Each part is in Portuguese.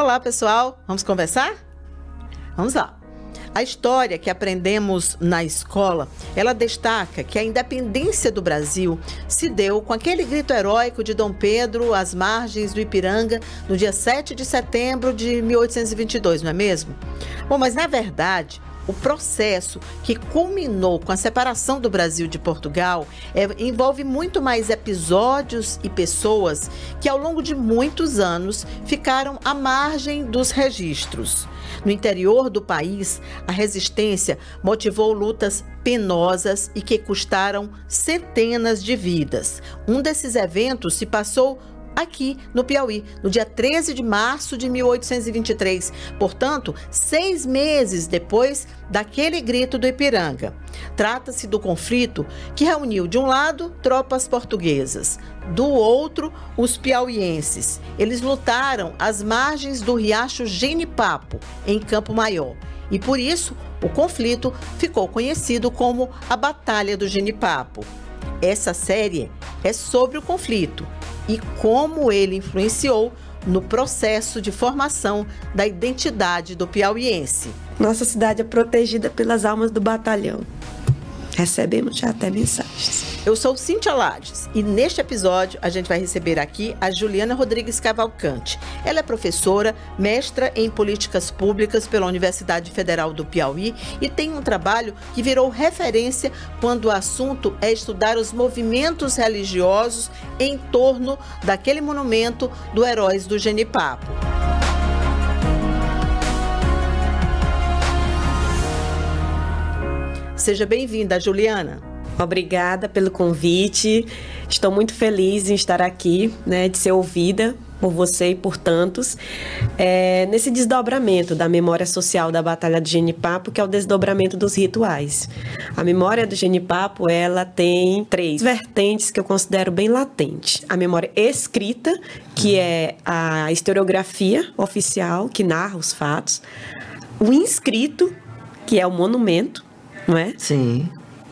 Olá, pessoal! Vamos conversar? Vamos lá! A história que aprendemos na escola, ela destaca que a independência do Brasil se deu com aquele grito heróico de Dom Pedro às margens do Ipiranga no dia 7 de setembro de 1822, não é mesmo? Bom, mas na verdade, o processo que culminou com a separação do Brasil de Portugal envolve muito mais episódios e pessoas que ao longo de muitos anos ficaram à margem dos registros. No interior do país, a resistência motivou lutas penosas e que custaram centenas de vidas. Um desses eventos se passou aqui no Piauí, no dia 13 de março de 1823, portanto, 6 meses depois daquele grito do Ipiranga. Trata-se do conflito que reuniu, de um lado, tropas portuguesas, do outro, os piauienses. Eles lutaram às margens do riacho Genipapo, em Campo Maior, e por isso o conflito ficou conhecido como a Batalha do Genipapo. Essa série é sobre o conflito e como ele influenciou no processo de formação da identidade do piauiense. Nossa cidade é protegida pelas almas do batalhão. Recebemos já até mensagens. Eu sou Cíntia Lades e neste episódio a gente vai receber aqui a Juliana Rodrigues Cavalcante. Ela é professora, mestra em políticas públicas pela Universidade Federal do Piauí e tem um trabalho que virou referência quando o assunto é estudar os movimentos religiosos em torno daquele monumento do Heróis do Genipapo. Seja bem-vinda, Juliana. Obrigada pelo convite. Estou muito feliz em estar aqui, de ser ouvida por você e por tantos, nesse desdobramento da memória social da Batalha do Genipapo, que é o desdobramento dos rituais. A memória do Genipapo, ela tem 3 vertentes que eu considero bem latentes. A memória escrita, que é a historiografia oficial, que narra os fatos. O inscrito, que é o monumento, não é? Sim.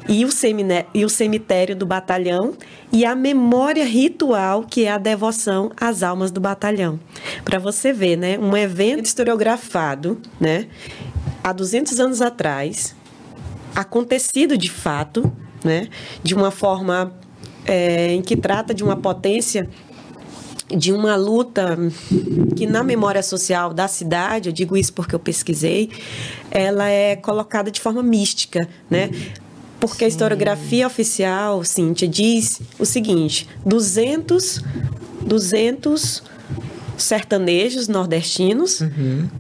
E o cemitério do batalhão e a memória ritual, que é a devoção às almas do batalhão. Para você ver, um evento historiografado, há 200 anos atrás, acontecido de fato, de uma forma em que trata de uma potência, de uma luta que na memória social da cidade, eu digo isso porque eu pesquisei, ela é colocada de forma mística, Porque Sim. A historiografia oficial, Cíntia, diz o seguinte: 200 sertanejos nordestinos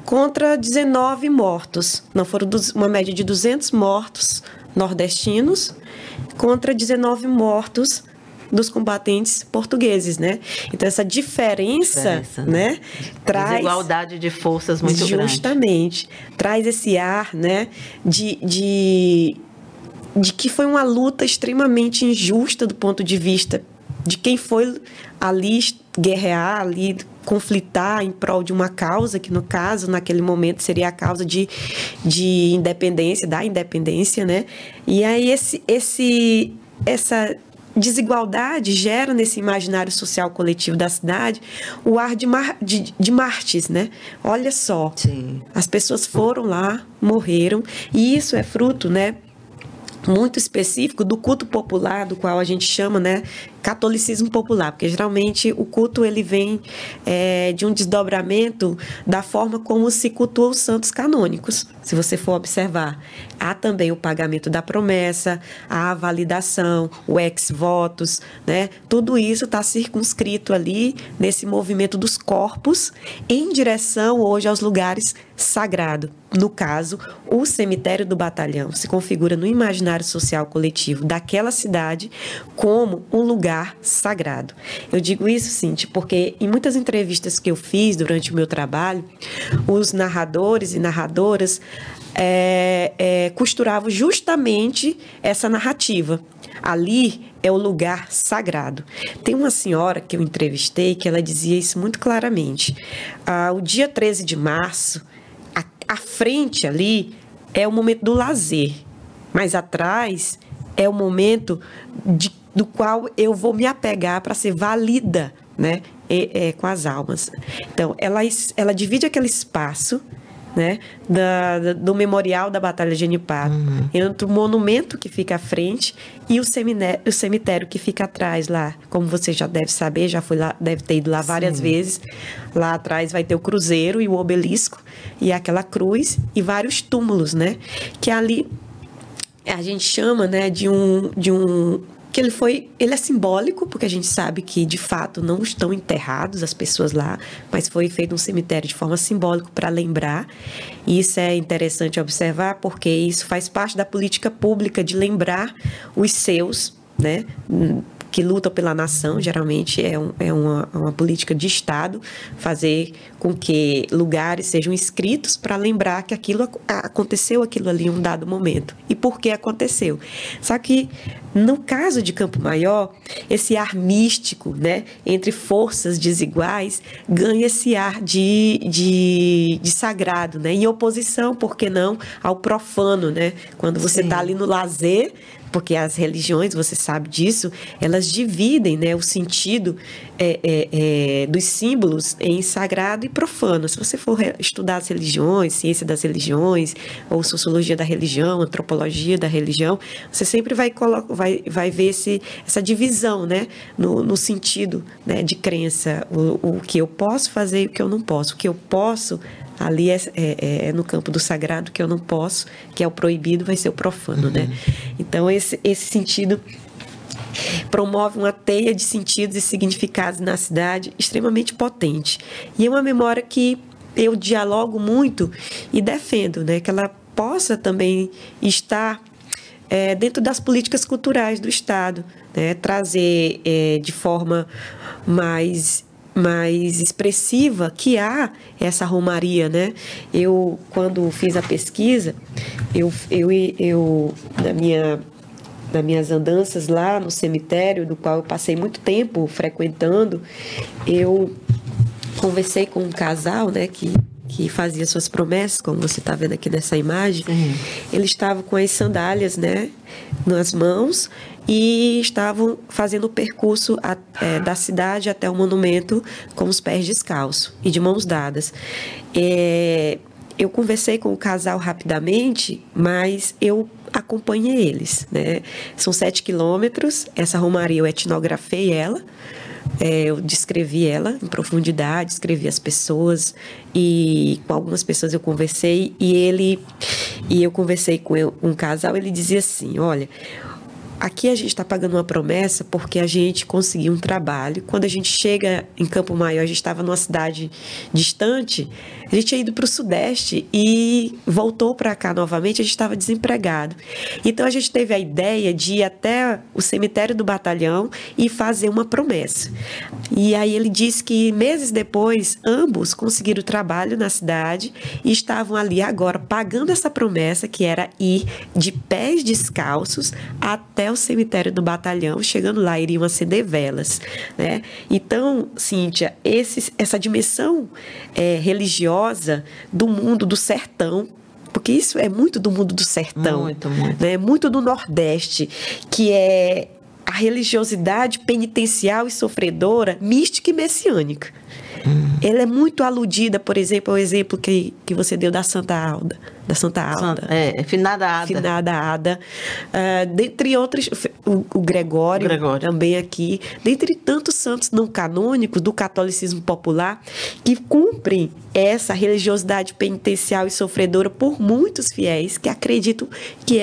contra 19 mortos. Não, foram uma média de 200 mortos nordestinos contra 19 mortos dos combatentes portugueses, Então, essa diferença, traz... Desigualdade de forças muito grande. Justamente. Traz esse ar, de que foi uma luta extremamente injusta do ponto de vista de quem foi ali guerrear, ali conflitar em prol de uma causa, que no caso, naquele momento, seria a causa de independência, da independência, E aí essa desigualdade gera nesse imaginário social coletivo da cidade o ar de mártires, Olha só, Sim. As pessoas foram lá, morreram, e isso é fruto, muito específico do culto popular, do qual a gente chama, catolicismo popular, porque geralmente o culto ele vem de um desdobramento da forma como se cultua os santos canônicos. Se você for observar, há também o pagamento da promessa, a validação, o ex-votos, Tudo isso está circunscrito ali nesse movimento dos corpos em direção hoje aos lugares sagrados. No caso, o cemitério do batalhão se configura no imaginário social coletivo daquela cidade como um lugar sagrado. Eu digo isso, Cíntia, porque em muitas entrevistas que eu fiz durante o meu trabalho, os narradores e narradoras costuravam justamente essa narrativa. Ali é o lugar sagrado. Tem uma senhora que eu entrevistei que ela dizia isso muito claramente. O dia 13 de março, à frente ali é o momento do lazer, mas atrás é o momento do qual eu vou me apegar para ser valida, com as almas. Então, ela divide aquele espaço, né, do memorial da Batalha de Genipapo, entre o monumento que fica à frente e o cemitério que fica atrás lá. Como você já deve saber, já foi lá, deve ter ido lá várias vezes. Lá atrás vai ter o cruzeiro e o obelisco e aquela cruz e vários túmulos, né? Que ali a gente chama, né, de um que ele é simbólico, porque a gente sabe que, de fato, não estão enterrados as pessoas lá, mas foi feito um cemitério de forma simbólica para lembrar. E isso é interessante observar, porque isso faz parte da política pública de lembrar os seus, né, que lutam pela nação. Geralmente é uma política de Estado, fazer com que lugares sejam inscritos para lembrar que aconteceu aquilo ali em um dado momento. E por que aconteceu? Só que, no caso de Campo Maior, esse ar místico, né, entre forças desiguais, ganha esse ar de sagrado, né, em oposição, por que não, ao profano, né? Quando você está ali no lazer, porque as religiões, você sabe disso, elas dividem, né, o sentido dos símbolos em sagrado e profano. Se você for estudar as religiões, ciência das religiões, ou sociologia da religião, antropologia da religião, você sempre vai ver essa divisão, né, no sentido, né, de crença, o que eu posso fazer e o que eu não posso. O que eu posso ali é no campo do sagrado, que eu não posso, que é o proibido, vai ser o profano, né? Então, esse sentido promove uma teia de sentidos e significados na cidade extremamente potente. E é uma memória que eu dialogo muito e defendo, né? Que ela possa também estar dentro das políticas culturais do Estado, né? Trazer de forma mais expressiva que há essa romaria, né? Eu, quando fiz a pesquisa, eu nas minhas andanças lá no cemitério, do qual eu passei muito tempo frequentando, eu conversei com um casal, né, que fazia suas promessas, como você está vendo aqui nessa imagem. Eles estavam com as sandálias, né, nas mãos, e estavam fazendo o percurso da cidade até o monumento com os pés descalços e de mãos dadas. Eu conversei com o casal rapidamente, mas eu acompanhei eles, né? São 7 quilômetros, essa romaria eu etnografei ela, eu descrevi ela em profundidade, descrevi as pessoas, e com algumas pessoas eu conversei, e eu conversei com um casal, ele dizia assim: olha, aqui a gente está pagando uma promessa porque a gente conseguiu um trabalho. Quando a gente chega em Campo Maior, a gente estava numa cidade distante, a gente tinha ido para o Sudeste e voltou para cá novamente, a gente estava desempregado. Então a gente teve a ideia de ir até o cemitério do batalhão e fazer uma promessa. E aí ele disse que meses depois, ambos conseguiram trabalho na cidade e estavam ali agora pagando essa promessa, que era ir de pés descalços até o cemitério do batalhão. Chegando lá, iriam acender velas, né? Então, Cíntia, essa dimensão religiosa do mundo do sertão, porque isso é muito do mundo do sertão, né? Muito do Nordeste, que é a religiosidade penitencial e sofredora, mística e messiânica. Ela é muito aludida, por exemplo, ao exemplo que você deu da Santa Alda. Finada Ada. Finada Ada. Dentre outros, o Gregório também aqui. Dentre tantos santos não canônicos do catolicismo popular que cumprem essa religiosidade penitencial e sofredora por muitos fiéis que acreditam que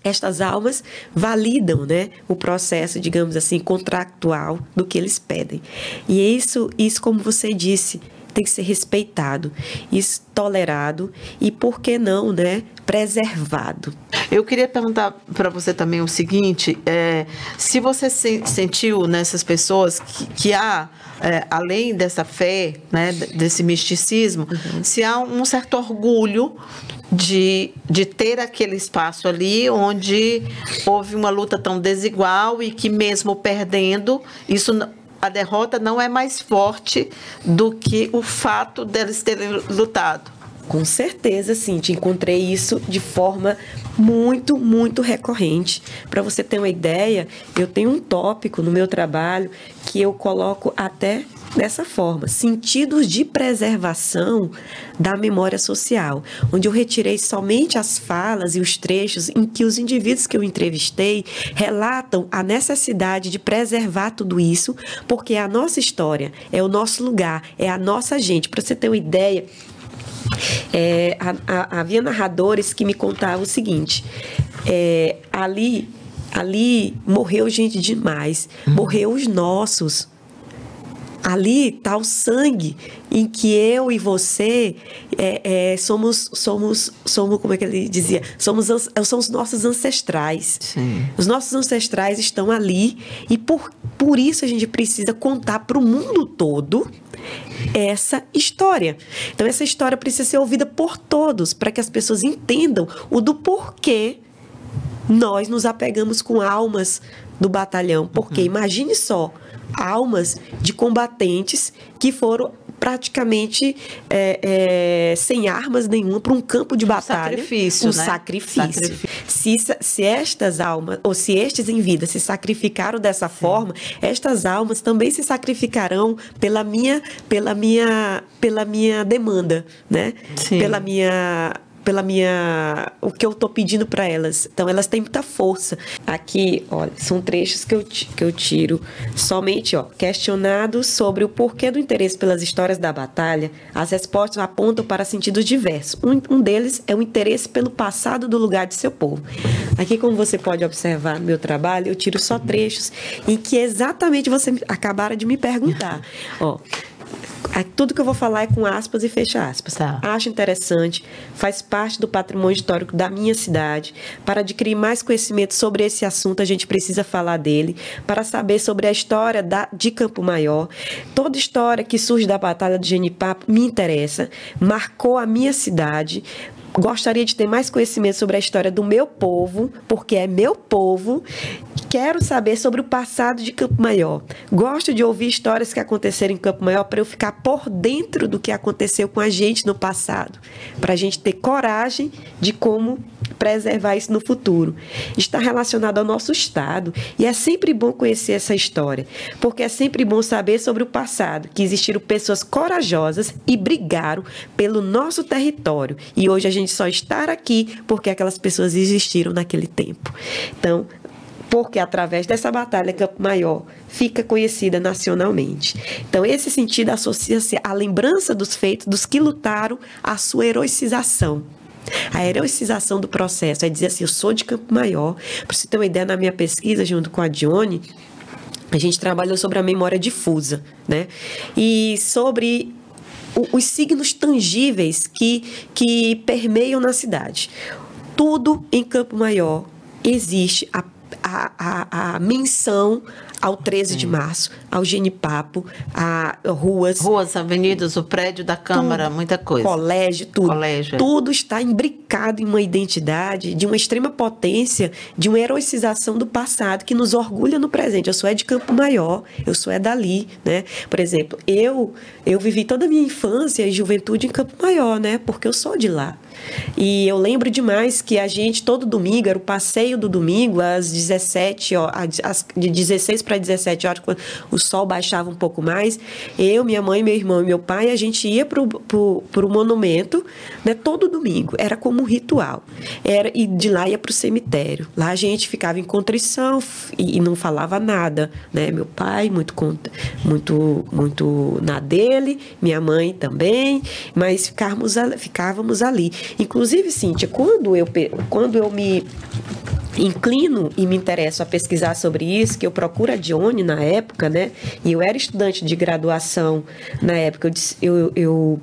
estas almas validam, né, o processo, digamos assim, contractual do que eles pedem. E isso, como você disse, tem que ser respeitado, isso tolerado e, por que não, né, preservado. Eu queria perguntar para você também o seguinte: se você sentiu nessas pessoas que há, além dessa fé, né, desse misticismo, se há um certo orgulho de ter aquele espaço ali onde houve uma luta tão desigual e que, mesmo perdendo, a derrota não é mais forte do que o fato deles terem lutado. Com certeza, sim, te encontrei isso de forma muito, muito recorrente. Para você ter uma ideia, eu tenho um tópico no meu trabalho que eu coloco até dessa forma: sentidos de preservação da memória social, onde eu retirei somente as falas e os trechos em que os indivíduos que eu entrevistei relatam a necessidade de preservar tudo isso, porque é a nossa história, é o nosso lugar, é a nossa gente. Para você ter uma ideia, havia narradores que me contavam o seguinte: ali morreu gente demais, morreu os nossos. Ali está o sangue em que eu e você somos, como é que ele dizia? São os nossos ancestrais. Sim. Os nossos ancestrais estão ali e por isso a gente precisa contar para o mundo todo essa história. Então, essa história precisa ser ouvida por todos, para que as pessoas entendam o do porquê nós nos apegamos com almas do batalhão. Porque imagine só, almas de combatentes que foram praticamente sem armas nenhuma para um campo de batalha. Sacrifício, né? Sacrifício. Se estas almas, ou se estes em vida se sacrificaram dessa forma, estas almas também se sacrificarão pela minha demanda, né? Sim. O que eu estou pedindo para elas. Então, elas têm muita força. Aqui, olha, são trechos que eu tiro somente, questionados sobre o porquê do interesse pelas histórias da batalha. As respostas apontam para sentidos diversos. Um deles é o interesse pelo passado do lugar de seu povo. Aqui, como você pode observar no meu trabalho, eu tiro só trechos em que exatamente você acabaram de me perguntar. Tudo que eu vou falar é com aspas e fecha aspas. Tá. Acho interessante, faz parte do patrimônio histórico da minha cidade. Para adquirir mais conhecimento sobre esse assunto, a gente precisa falar dele. Para saber sobre a história de Campo Maior, toda história que surge da Batalha do Genipapo me interessa, marcou a minha cidade. Gostaria de ter mais conhecimento sobre a história do meu povo, porque é meu povo. Quero saber sobre o passado de Campo Maior. Gosto de ouvir histórias que aconteceram em Campo Maior para eu ficar por dentro do que aconteceu com a gente no passado, para a gente ter coragem de como preservar isso no futuro. Está relacionado ao nosso estado e é sempre bom conhecer essa história, porque é sempre bom saber sobre o passado, que existiram pessoas corajosas e brigaram pelo nosso território e hoje a gente só está aqui porque aquelas pessoas existiram naquele tempo. Então, porque através dessa batalha Campo Maior fica conhecida nacionalmente. Então, esse sentido associa-se à lembrança dos feitos dos que lutaram, à sua heroicização. A heroicização do processo é dizer assim: eu sou de Campo Maior. Para você ter uma ideia, na minha pesquisa, junto com a Dione, a gente trabalhou sobre a memória difusa, né? E sobre os signos tangíveis que permeiam na cidade. Tudo em Campo Maior existe a menção ao 13 de março, ao Genipapo, a ruas, avenidas, o prédio da Câmara, tudo, muita coisa. Colégio, tudo. Colégio. Tudo está imbricado em uma identidade de uma extrema potência, de uma heroicização do passado que nos orgulha no presente. Eu sou de Campo Maior, eu sou dali, né? Por exemplo, eu vivi toda a minha infância e juventude em Campo Maior, né? Porque eu sou de lá. E eu lembro demais que a gente, todo domingo, era o passeio do domingo, às 17 horas, de 16 para 17 horas, quando o sol baixava um pouco mais, eu, minha mãe, meu irmão e meu pai, a gente ia pro monumento, né, todo domingo, era como um ritual, e de lá ia pro cemitério, lá a gente ficava em contrição e não falava nada, né, meu pai muito na dele, minha mãe também, mas ficávamos ali. Inclusive, Cíntia, quando eu me inclino e me interesso a pesquisar sobre isso, que eu procuro a Dione na época, né? E eu era estudante de graduação na época. Eu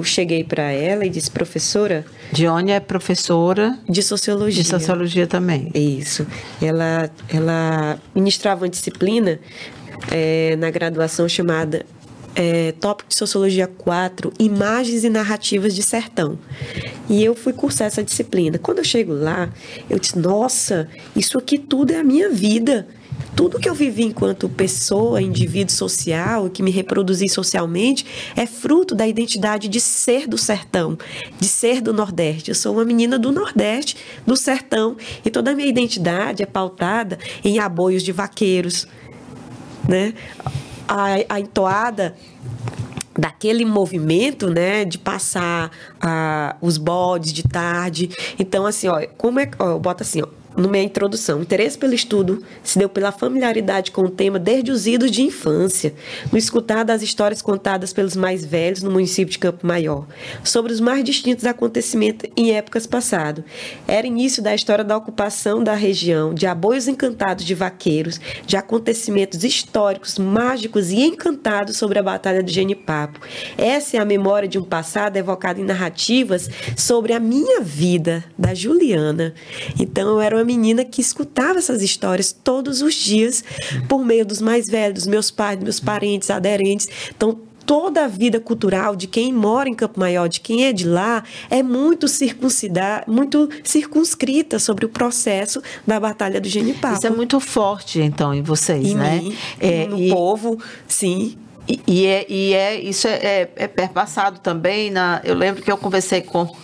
cheguei para ela e disse: professora... Dione é professora... De Sociologia. De Sociologia também. Isso. Ela ministrava uma disciplina na graduação chamada... tópico de Sociologia 4, Imagens e Narrativas de Sertão. E eu fui cursar essa disciplina. Quando eu chego lá, eu disse: nossa, isso aqui tudo é a minha vida. tudo que eu vivi enquanto pessoa, indivíduo social, que me reproduzi socialmente, é fruto da identidade de ser do sertão, de ser do Nordeste. Eu sou uma menina do Nordeste, do sertão, e toda a minha identidade é pautada em aboios de vaqueiros, né? A entoada daquele movimento, né, de passar os bodes de tarde. Então, assim, ó, eu boto assim, ó, no minha introdução, o interesse pelo estudo se deu pela familiaridade com o tema desde os idos de infância, no escutar das histórias contadas pelos mais velhos no município de Campo Maior, sobre os mais distintos acontecimentos em épocas passadas. Era início da história da ocupação da região, de aboios encantados de vaqueiros, de acontecimentos históricos, mágicos e encantados sobre a Batalha do Genipapo. Essa é a memória de um passado evocado em narrativas sobre a minha vida, da Juliana. Então, eu era uma menina que escutava essas histórias todos os dias por meio dos mais velhos, dos meus pais, dos meus parentes, aderentes. Então, toda a vida cultural de quem mora em Campo Maior, de quem é de lá, é muito circunscrita sobre o processo da Batalha do Genipapo. Isso é muito forte, então, em vocês, né? No povo, sim. Isso é perpassado também. Eu lembro que eu conversei com o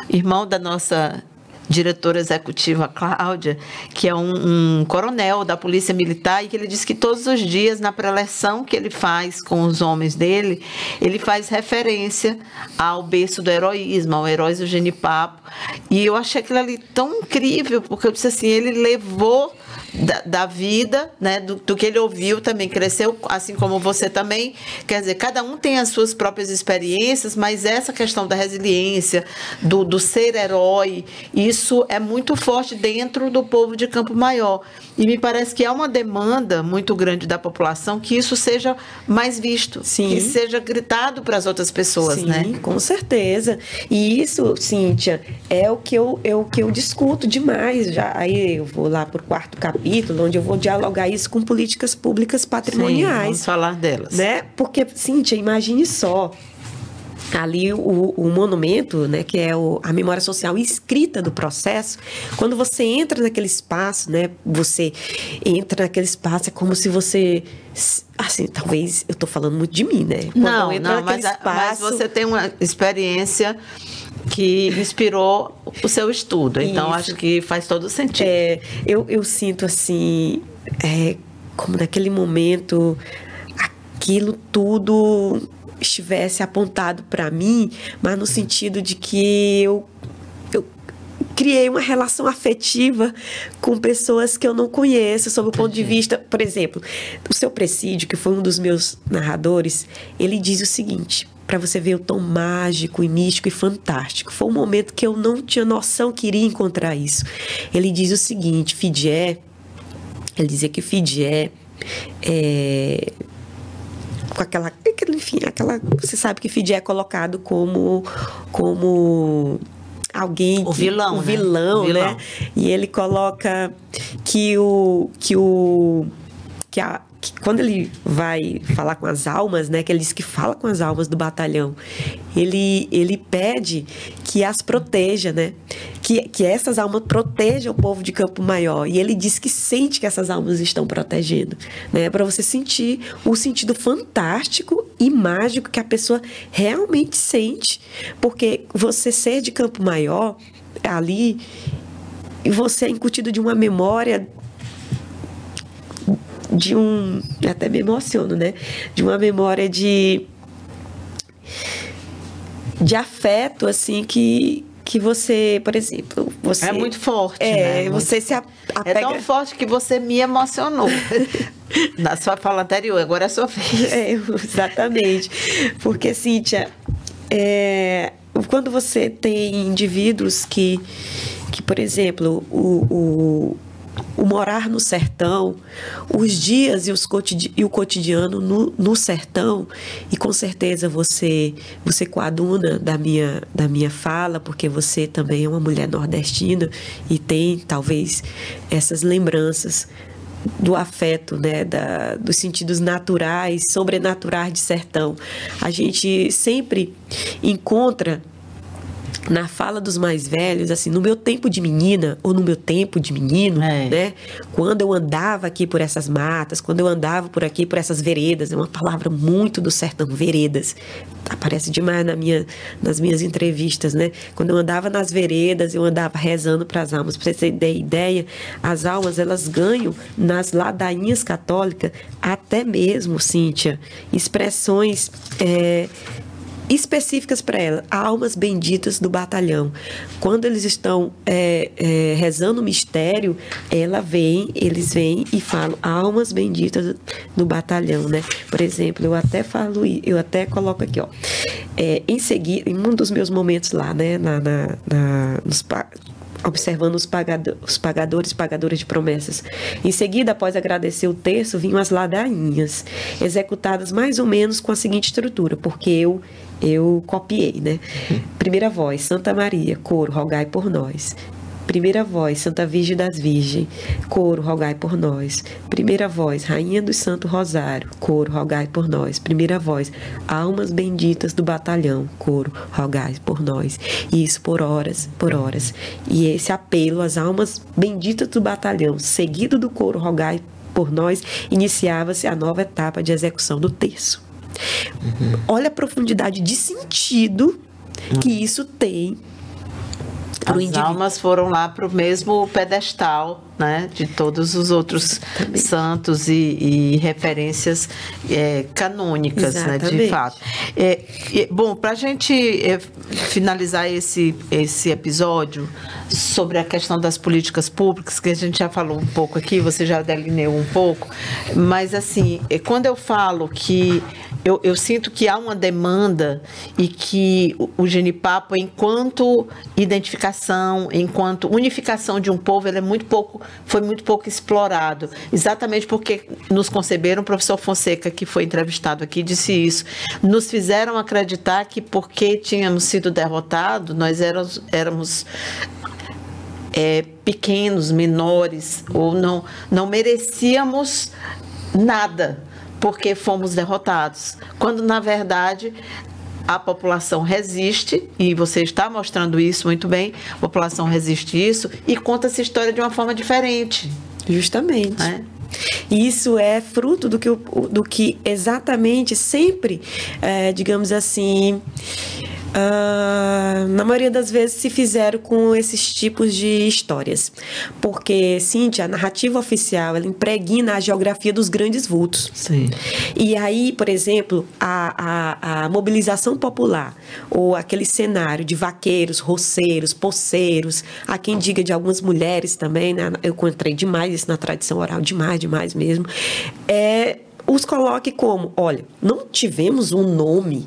irmão da nossa diretora executiva, Cláudia, que é um coronel da Polícia Militar, e que ele disse que todos os dias, na preleção que ele faz com os homens dele, ele faz referência ao berço do heroísmo, ao Heróis do Genipapo. E eu achei aquilo ali tão incrível, porque eu disse assim, ele levou da vida, né, do que ele ouviu também, cresceu, assim como você também, quer dizer, cada um tem as suas próprias experiências, mas essa questão da resiliência, do ser herói, isso é muito forte dentro do povo de Campo Maior, e me parece que há uma demanda muito grande da população que isso seja mais visto, sim, que seja gritado para as outras pessoas, sim, né? Com certeza, e isso, Cíntia, é o que eu discuto demais, já, aí eu vou lá para o 4º capítulo, onde eu vou dialogar isso com políticas públicas patrimoniais. Sim, vamos falar delas. Né? Porque, Cíntia, imagine só, ali o monumento, né, que é a memória social escrita do processo, quando você entra naquele espaço, né, você entra naquele espaço, é como se você... Assim, talvez eu estou falando muito de mim, né? Mas você tem uma experiência que inspirou o seu estudo. Então, isso, acho que faz todo sentido. Eu sinto assim, como naquele momento, aquilo tudo estivesse apontado para mim, mas no sentido de que eu criei uma relação afetiva com pessoas que eu não conheço, sob o ponto de vista, por exemplo, o seu Presídio, que foi um dos meus narradores, ele diz o seguinte, para você ver o tom mágico e místico e fantástico. Foi um momento que eu não tinha noção que iria encontrar isso. Ele diz o seguinte, ele dizia que Fidié com aquela, enfim, você sabe que Fidié é colocado como alguém, o vilão, né? E ele coloca que quando ele vai falar com as almas, né, que ele diz que fala com as almas do batalhão, ele pede que as proteja, né, que essas almas protejam o povo de Campo Maior, e ele diz que sente que essas almas estão protegendo, né, para você sentir o sentido fantástico e mágico que a pessoa realmente sente, porque você ser de Campo Maior ali, e você é incutido de uma memória até me emociono, né? De uma memória de afeto, assim, que você, por exemplo, você... É muito forte, né? Você se apega... É tão forte que você me emocionou na sua fala anterior, agora é a sua vez. Exatamente. Porque, Cíntia, quando você tem indivíduos que por exemplo, o morar no sertão, os dias e o cotidiano no sertão, e com certeza você coaduna da minha fala, porque você também é uma mulher nordestina e tem talvez essas lembranças do afeto, né, dos sentidos naturais, sobrenaturais de sertão. A gente sempre encontra na fala dos mais velhos, assim, no meu tempo de menina, ou no meu tempo de menino, né? Quando eu andava aqui por essas matas, quando eu andava por aqui, por essas veredas, é uma palavra muito do sertão, veredas. Aparece demais nas minhas entrevistas, né? Quando eu andava nas veredas, eu andava rezando para as almas. Para você ter ideia, as almas, elas ganham nas ladainhas católicas, até mesmo, Cíntia, expressões específicas para ela, almas benditas do batalhão. Quando eles estão rezando o mistério, eles vêm e falam almas benditas do batalhão, né? Por exemplo, eu até coloco aqui, ó, em seguida, em um dos meus momentos lá, né, observando os pagadores e pagadoras de promessas. Em seguida, após agradecer o terço, vinham as ladainhas, executadas mais ou menos com a seguinte estrutura, porque eu copiei, né? Primeira voz, Santa Maria, coro, rogai por nós. Primeira voz, Santa Virgem das Virgens, coro, rogai por nós. Primeira voz, Rainha do Santo Rosário, coro, rogai por nós. Primeira voz, almas benditas do batalhão, coro, rogai por nós. E isso por horas. E esse apelo às almas benditas do batalhão, seguido do coro, rogai por nós, iniciava-se a nova etapa de execução do terço. Olha a profundidade de sentido que isso tem. As almas foram lá para o mesmo pedestal, né, de todos os outros santos e referências canônicas, né, de fato. Bom, para a gente finalizar esse episódio sobre a questão das políticas públicas, que a gente já falou um pouco aqui, você já delineou um pouco, mas assim, quando eu falo que eu sinto que há uma demanda e que o Genipapo, enquanto identificação, enquanto unificação de um povo, ele foi muito pouco explorado. Exatamente porque nos conceberam, o professor Fonseca, que foi entrevistado aqui, disse isso. Nos fizeram acreditar que porque tínhamos sido derrotados, nós éramos pequenos, menores, ou não merecíamos nada, porque fomos derrotados, quando na verdade a população resiste, e você está mostrando isso muito bem, a população resiste isso e conta essa história de uma forma diferente. Justamente. E isso é fruto do que exatamente sempre, digamos assim, na maioria das vezes se fizeram com esses tipos de histórias. Porque, Cíntia, a narrativa oficial, ela impregna a geografia dos grandes vultos. Sim. E aí, por exemplo, a mobilização popular, ou aquele cenário de vaqueiros, roceiros, poceiros, há quem diga de algumas mulheres também, né? Eu encontrei demais isso na tradição oral, demais mesmo, os coloque como, olha, não tivemos um nome,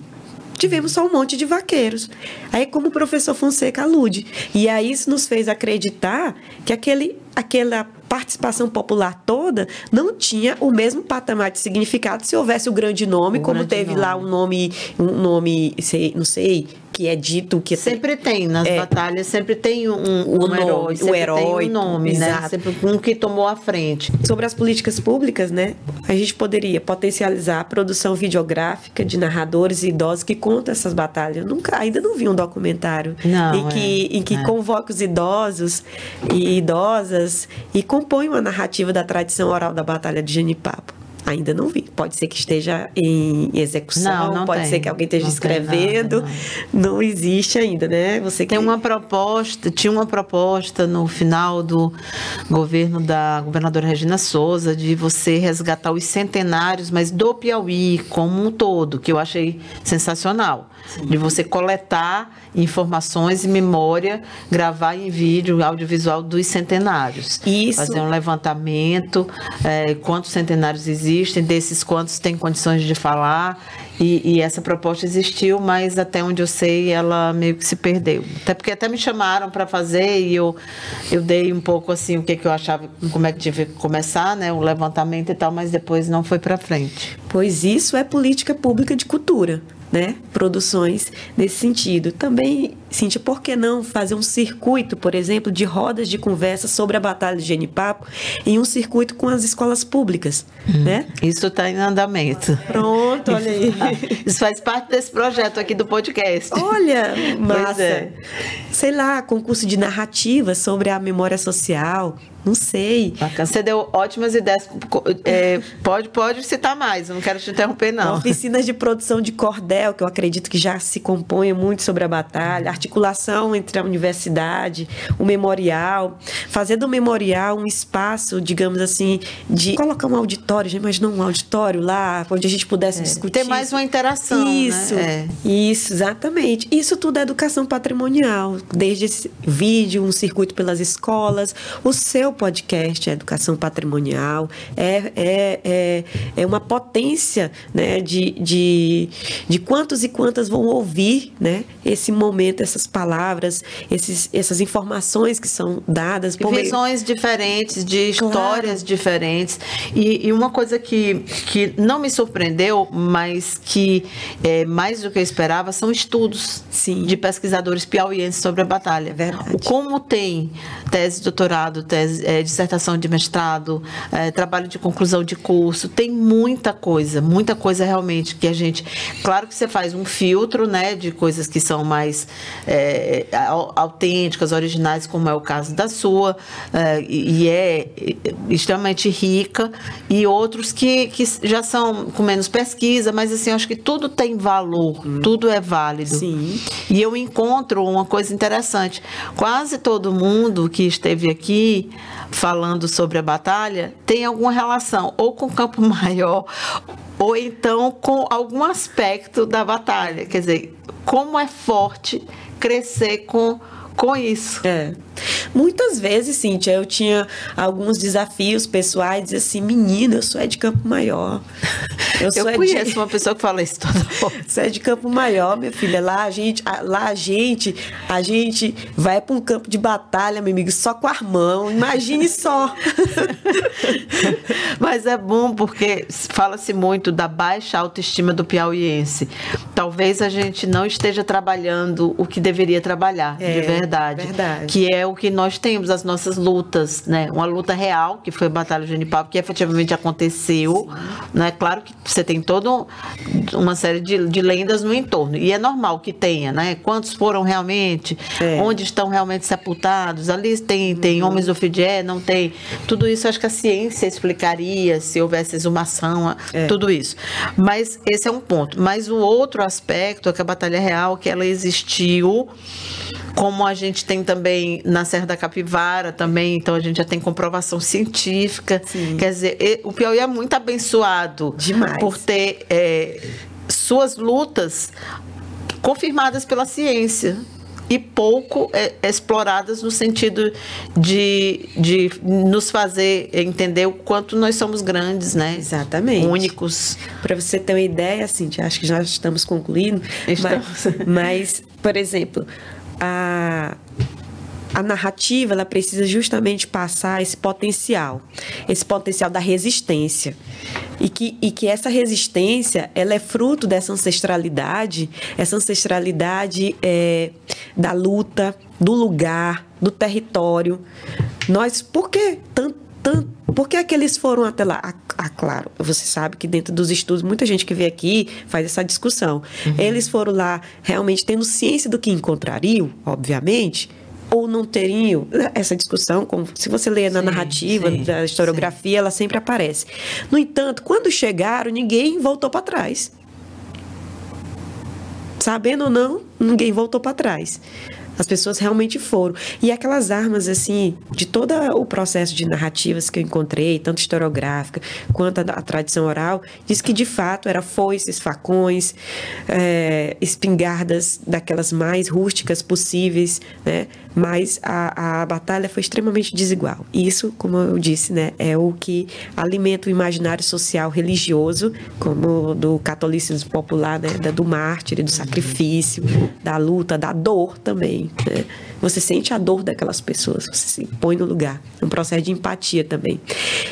tivemos só um monte de vaqueiros. Aí, como o professor Fonseca alude. E aí isso nos fez acreditar que aquela participação popular toda não tinha o mesmo patamar de significado se houvesse o grande nome, como teve lá um nome, não sei, que é dito que sempre tem nas batalhas, sempre tem um herói, tem um nome, exato, né? Sempre um que tomou a frente. Sobre as políticas públicas, né? A gente poderia potencializar a produção videográfica de narradores e idosos que contam essas batalhas. Ainda não vi um documentário em que convoca os idosos e idosas e compõe uma narrativa da tradição oral da Batalha de Genipapo. Ainda não vi. Pode ser que esteja em execução, pode ser que alguém esteja escrevendo. Não existe ainda, né? Tinha uma proposta no final do governo da governadora Regina Souza de você resgatar os centenários, mas do Piauí como um todo, que eu achei sensacional. Sim. De você coletar informações e memória, gravar em vídeo, audiovisual dos centenários. Isso. Fazer um levantamento, quantos centenários existem, desses quantos têm condições de falar. E essa proposta existiu, mas até onde eu sei, ela meio que se perdeu. Até porque até me chamaram para fazer e eu dei um pouco assim o que eu achava, como é que tive que começar, né, o levantamento e tal, mas depois não foi para frente. Pois isso é política pública de cultura, né? Produções nesse sentido. Também Cíntia, por que não fazer um circuito, por exemplo, de rodas de conversa sobre a Batalha de Genipapo em um circuito com as escolas públicas, né? Isso está em andamento. Pronto, olha aí. Isso faz parte desse projeto aqui do podcast. Olha, massa. É. Sei lá, concurso de narrativa sobre a memória social, não sei. Bacana. Você deu ótimas ideias. Pode citar mais, eu não quero te interromper, não. Oficinas de produção de cordel, que eu acredito que já se compõe muito sobre a batalha, articulação entre a universidade, o memorial, fazer do memorial um espaço, digamos assim, de colocar um auditório, já imaginou um auditório lá, onde a gente pudesse discutir. Ter mais uma interação, isso, né? Isso, exatamente. Isso tudo é educação patrimonial, desde esse vídeo, um circuito pelas escolas, o seu podcast é educação patrimonial, é uma potência, né, de quantos e quantas vão ouvir, né, esse momento, essas palavras, essas informações que são dadas. De visões diferentes, de histórias diferentes. E uma coisa que não me surpreendeu, mas que é mais do que eu esperava, são estudos de pesquisadores piauienses sobre a batalha. Verdade. Como tem tese de doutorado, dissertação de mestrado, trabalho de conclusão de curso, tem muita coisa realmente que a gente... Claro que você faz um filtro, né, de coisas que são mais autênticas, originais, como é o caso da sua, e é extremamente rica, e outros que já são com menos pesquisa, mas assim, eu acho que tudo tem valor, tudo é válido. Sim. E eu encontro uma coisa interessante. Quase todo mundo que esteve aqui falando sobre a batalha tem alguma relação ou com o Campo Maior ou então com algum aspecto da batalha. Quer dizer, como é forte crescer com isso. Muitas vezes, Cíntia, eu tinha alguns desafios pessoais, dizer assim, menina, eu sou de Campo Maior. Eu conheço uma pessoa que fala isso toda hora. Você é de Campo Maior, minha filha. Lá a gente vai para um campo de batalha, meu amigo, só com a mão. Imagine só. Mas é bom porque fala-se muito da baixa autoestima do piauiense. Talvez a gente não esteja trabalhando o que deveria trabalhar, de verdade. Que é o que nós temos, as nossas lutas, né? Uma luta real, que foi a Batalha de Genipapo, que efetivamente aconteceu, né? Claro que você tem toda uma série de lendas no entorno, e é normal que tenha, né? Quantos foram realmente, onde estão realmente sepultados, ali tem homens do Fidié, não tem, tudo isso acho que a ciência explicaria se houvesse exumação, tudo isso, mas esse é um ponto. Mas o outro aspecto é que a Batalha Real, que ela existiu, como a gente tem também na Serra da Capivara também, então a gente já tem comprovação científica. Sim. Quer dizer, o Piauí é muito abençoado demais por ter suas lutas confirmadas pela ciência e pouco exploradas no sentido de nos fazer entender o quanto nós somos grandes, né? Exatamente. Únicos. Para você ter uma ideia, Cíntia, acho que já estamos concluindo, mas por exemplo, a narrativa, ela precisa justamente passar esse potencial da resistência, e que essa resistência, ela é fruto dessa ancestralidade, da luta, do lugar, do território. Por que aqueles foram até lá? Claro, você sabe que dentro dos estudos, muita gente que vem aqui faz essa discussão. Eles foram lá realmente tendo ciência do que encontrariam, obviamente, ou não teriam essa discussão, como se você lê na narrativa da historiografia, ela sempre aparece. No entanto, quando chegaram, ninguém voltou para trás. Sabendo ou não, ninguém voltou para trás. As pessoas realmente foram. E aquelas armas, assim, de todo o processo de narrativas que eu encontrei, tanto historiográfica quanto a tradição oral, diz que, de fato, era foices, facões, espingardas daquelas mais rústicas possíveis, né? Mas a batalha foi extremamente desigual. E isso, como eu disse, né, é o que alimenta o imaginário social religioso, como do catolicismo popular, né, do mártir, do sacrifício, da luta, da dor também, né? Você sente a dor daquelas pessoas, você se põe no lugar. É um processo de empatia também.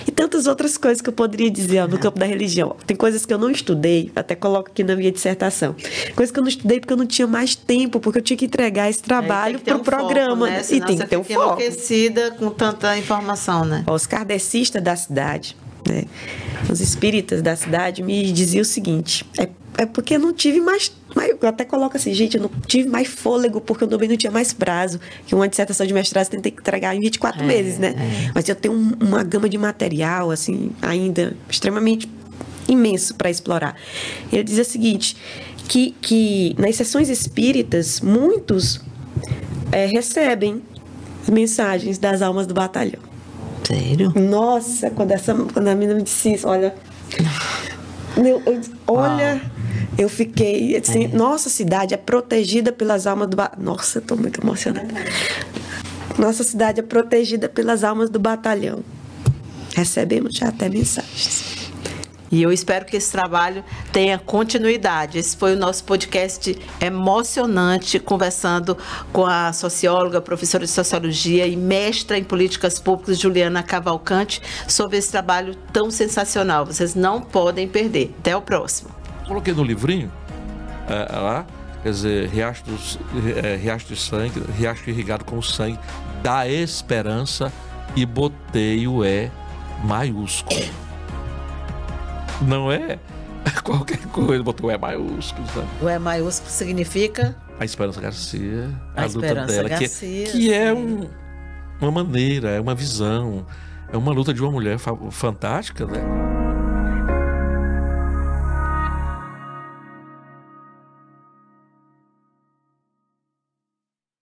E tantas outras coisas que eu poderia dizer no campo da religião. Tem coisas que eu não estudei, até coloco aqui na minha dissertação. Coisas que eu não estudei porque eu não tinha mais tempo, porque eu tinha que entregar esse trabalho para o programa. Foco, né? E tem que ter um foco. Enlouquecida com tanta informação, né? Os kardecistas da cidade, né? Os espíritas da cidade me diziam o seguinte: é porque eu não tive mais. Eu até coloco assim, gente, eu não tive mais fôlego porque eu também não tinha mais prazo. Que uma dissertação de mestrado você tem que entregar em 24 meses, né? Mas eu tenho uma gama de material, assim, ainda extremamente imenso para explorar. Ele dizia o seguinte: que nas sessões espíritas, muitos recebem mensagens das almas do batalhão. Sério? Nossa, quando a menina me disse isso, olha. Eu fiquei assim, nossa cidade é protegida pelas almas do batalhão. Nossa, eu tô muito emocionada. Nossa cidade é protegida pelas almas do batalhão. Recebemos já até mensagens. E eu espero que esse trabalho tenha continuidade. Esse foi o nosso podcast emocionante, conversando com a socióloga, professora de sociologia e mestra em políticas públicas, Juliana Cavalcante, sobre esse trabalho tão sensacional. Vocês não podem perder. Até o próximo. Coloquei no livrinho, lá, quer dizer, riacho de sangue, riacho irrigado com sangue da esperança, e botei o E maiúsculo. Não é qualquer coisa, botou o E maiúsculo, sabe? O E maiúsculo significa? A Esperança Garcia, a luta Esperança dela, Garcia, que é uma maneira, é uma visão, é uma luta de uma mulher fantástica, né?